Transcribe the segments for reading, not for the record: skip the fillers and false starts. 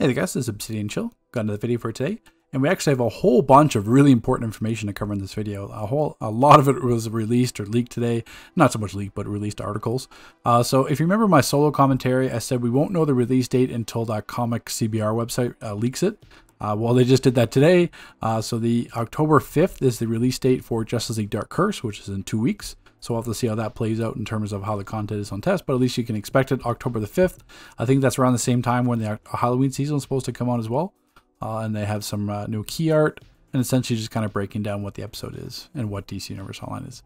Hey there guys, this is Obsidian Chill. Got another video for today, and we actually have a whole bunch of really important information to cover in this video. A lot of it was released or leaked today. Not so much leaked, but released articles. So if you remember my solo commentary, I said we won't know the release date until that comic CBR website leaks it. Well, they just did that today. So the October 5th is the release date for Justice League Dark Curse, which is in 2 weeks. So we'll have to see how that plays out in terms of how the content is on test, but at least you can expect it October the 5th. I think that's around the same time when the Halloween season is supposed to come on as well. And they have some new key art and essentially just kind of breaking down what the episode is and what DC Universe Online is.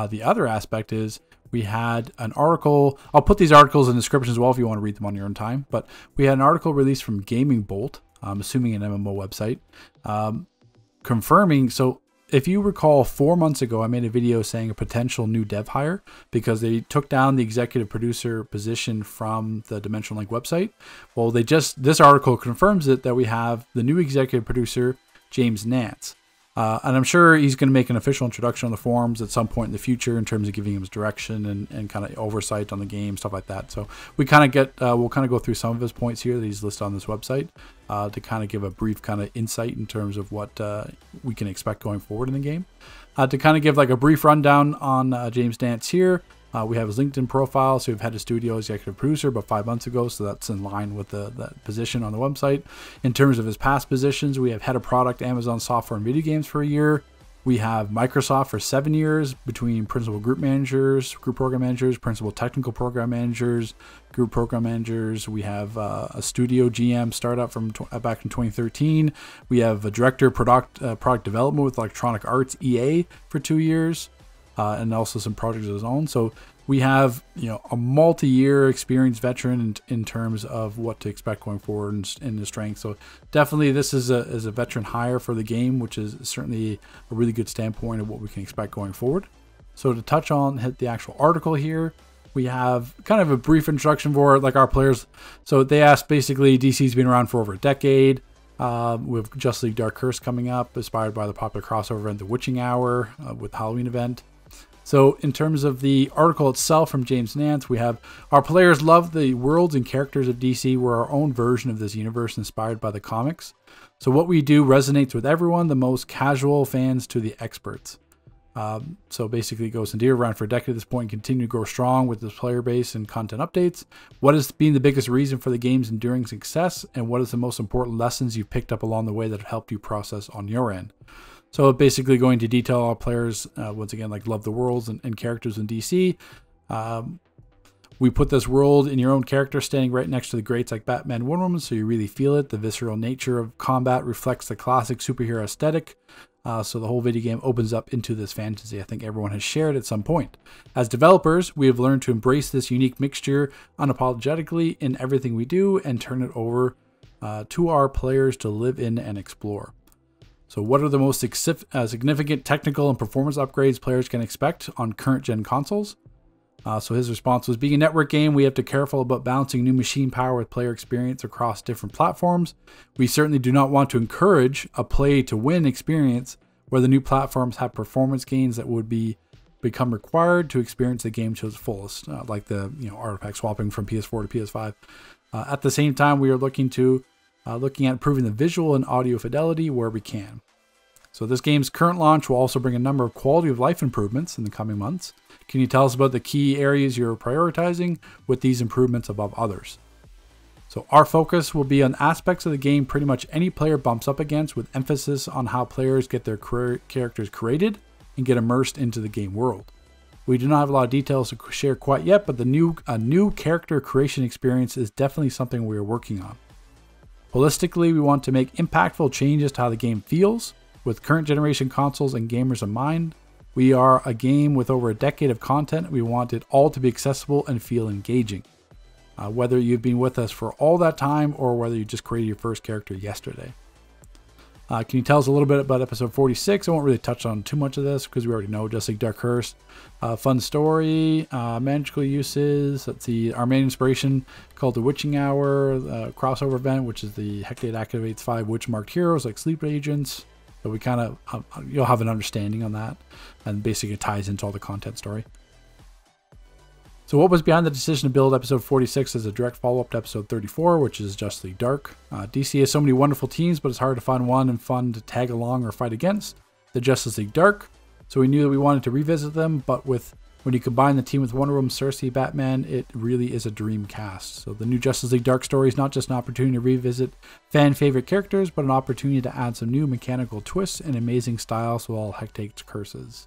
The other aspect is we had an article. I'll put these articles in the description as well if you want to read them on your own time. But we had an article released from Gaming Bolt, I'm assuming an MMO website, confirming. So if you recall, 4 months ago, I made a video saying a potential new dev hire because they took down the executive producer position from the Dimensional Link website. Well, this article confirms it, that we have the new executive producer, James Nance. And I'm sure he's going to make an official introduction on the forums at some point in the future in terms of giving him his direction and kind of oversight on the game, stuff like that. So we kind of get, we'll kind of go through some of his points here that he's listed on this website to kind of give a brief kind of insight in terms of what we can expect going forward in the game. To kind of give like a brief rundown on James Nance here. We have his LinkedIn profile, so we've had a studio executive producer about 5 months ago, so that's in line with the position on the website. In terms of his past positions, we have head of product, Amazon software and video games for a year. We have Microsoft for 7 years between principal group managers, group program managers, principal technical program managers, group program managers. We have a studio GM startup from back in 2013. We have a director product development with Electronic Arts EA for 2 years. And also some projects of his own. So we have, a multi-year experienced veteran in terms of what to expect going forward in his strength. So definitely this is a veteran hire for the game, which is certainly a really good standpoint of what we can expect going forward. So to touch on the actual article here, we have kind of a brief introduction for like our players. So they asked basically, DC's been around for over a decade. With Justice League Dark Curse coming up, inspired by the popular crossover event, The Witching Hour, with the Halloween event. So in terms of the article itself from James Nance, we have our players love the worlds and characters of DC. We're our own version of this universe inspired by the comics. So what we do resonates with everyone, the most casual fans to the experts. So basically it goes into around for a decade at this point and continue to grow strong with this player base and content updates. What has been the biggest reason for the game's enduring success, and what is the most important lessons you've picked up along the way that have helped you process on your end? So basically going to detail our players, once again, like love the worlds and characters in DC. We put this world in your own character standing right next to the greats like Batman, Wonder Woman, so you really feel it. The visceral nature of combat reflects the classic superhero aesthetic. So the whole video game opens up into this fantasy I think everyone has shared at some point. As developers, we have learned to embrace this unique mixture unapologetically in everything we do and turn it over to our players to live in and explore. So what are the most significant technical and performance upgrades players can expect on current gen consoles? So his response was, being a network game, we have to be careful about balancing new machine power with player experience across different platforms. We certainly do not want to encourage a play to win experience where the new platforms have performance gains that would become required to experience the game to its fullest, like the artifact swapping from PS4 to PS5. At the same time, we are looking at improving the visual and audio fidelity where we can. So this game's current launch will also bring a number of quality of life improvements in the coming months. Can you tell us about the key areas you're prioritizing with these improvements above others? So our focus will be on aspects of the game pretty much any player bumps up against, with emphasis on how players get their characters created and get immersed into the game world. We do not have a lot of details to share quite yet, but a new character creation experience is definitely something we are working on. Holistically, we want to make impactful changes to how the game feels. With current generation consoles and gamers in mind, we are a game with over a decade of content. We want it all to be accessible and feel engaging. Whether you've been with us for all that time or whether you just created your first character yesterday. Can you tell us a little bit about episode 46? I won't really touch on too much of this because we already know Justice League Dark Curse. Fun story, magical uses. Let's see, our main inspiration called The Witching Hour, crossover event, which is the Hecate activates 5 witch-marked heroes like sleep agents. So we kind of, you'll have an understanding on that, and basically it ties into all the content story. So what was behind the decision to build episode 46 as a direct follow-up to episode 34, which is Justice League Dark? DC has so many wonderful teams, but it's hard to find one and fun to tag along or fight against. The Justice League Dark. So we knew that we wanted to revisit them, but when you combine the team with Wonder Woman, Cersei, Batman, it really is a dream cast. So the new Justice League Dark story is not just an opportunity to revisit fan-favorite characters, but an opportunity to add some new mechanical twists and amazing styles with all Hectate's curses.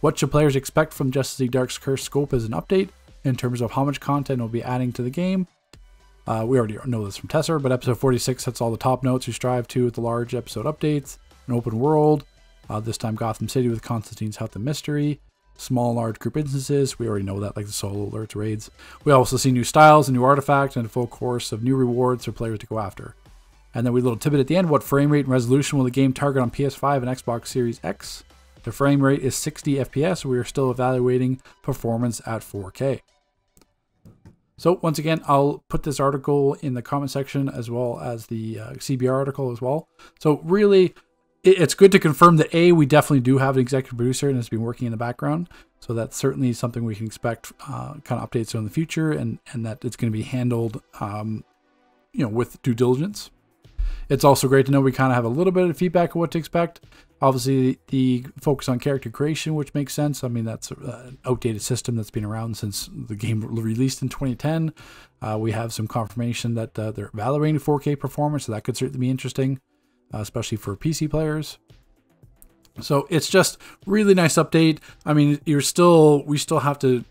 What should players expect from Justice League Dark's curse scope as an update in terms of how much content we'll be adding to the game? We already know this from Tesser, but episode 46 hits all the top notes we strive to with the large episode updates, an open world, this time Gotham City with Constantine's Health and Mystery, small and large group instances, we already know that, like the solo alerts, raids. We also see new styles, a new artifact, and a full course of new rewards for players to go after. And then we little tidbit at the end, what frame rate and resolution will the game target on PS5 and Xbox Series X? The frame rate is 60 FPS. We are still evaluating performance at 4K. So once again, I'll put this article in the comment section as well as the CBR article as well. So really, it's good to confirm that we definitely do have an executive producer and has been working in the background. So that's certainly something we can expect kind of updates in the future, and that it's going to be handled with due diligence. It's also great to know we kind of have a little bit of feedback of what to expect. Obviously, the focus on character creation, which makes sense. I mean, that's an outdated system that's been around since the game released in 2010. We have some confirmation that they're evaluating 4K performance, so that could certainly be interesting, especially for PC players. So it's just really nice update. I mean, we still have to,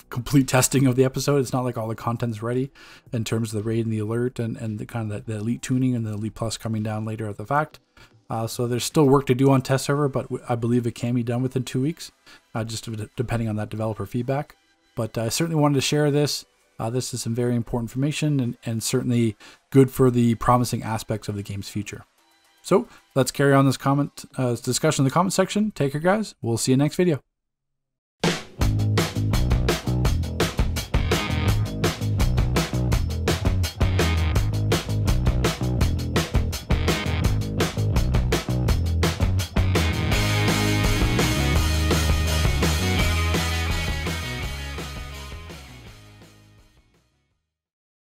complete testing of the episode. It's not like all the content's ready in terms of the raid and the alert and the kind of the elite tuning and the elite plus coming down later at the fact. So there's still work to do on test server, but I believe it can be done within 2 weeks, just depending on that developer feedback. But I certainly wanted to share this. This is some very important information and certainly good for the promising aspects of the game's future. So let's carry on this discussion in the comment section. Take care, guys. We'll see you next video.